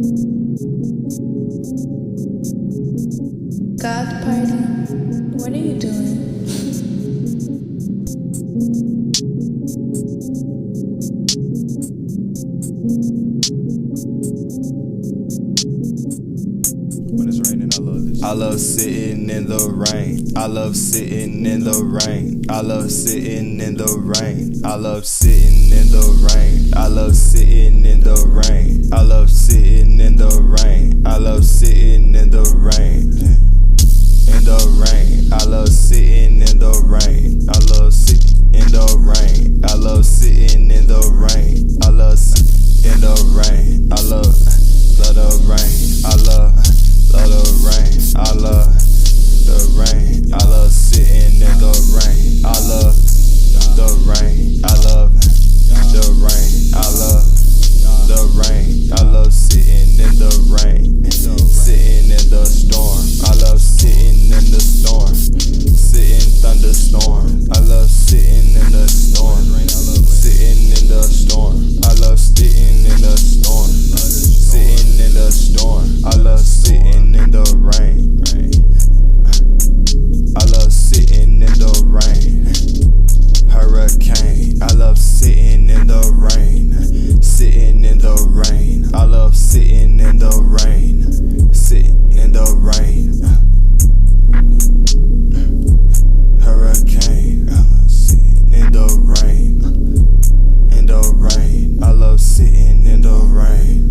Goth party? What are you doing? When it's raining, I love this. I love sitting in the rain. I love sitting in the rain. I love sitting in the rain. I love sitting in the rain. I love sitting in the rain. I love sitting in the rain. I love sitting in the rain. In the rain. I love sitting in the rain. I love sitting in the rain. I love sitting in the rain. I love sitting in the rain. I love the rain. I love the rain. I love the rain. I love sitting in the rain. I love the rain. I love the rain. I love the rain. I love sitting in the rain. Sitting in the storm. I love sitting in the storm. Sitting thunderstorm. I love sitting in the storm. Sitting in the storm. I love sitting in the storm. Sitting in the storm. I love sitting in the rain. I love sitting in the rain. Hurricane. I love sitting in the rain. Sitting in the rain. I love sitting in the rain. Sitting in the rain. Hurricane. I love sitting in the rain. In the rain. I love sitting in the rain.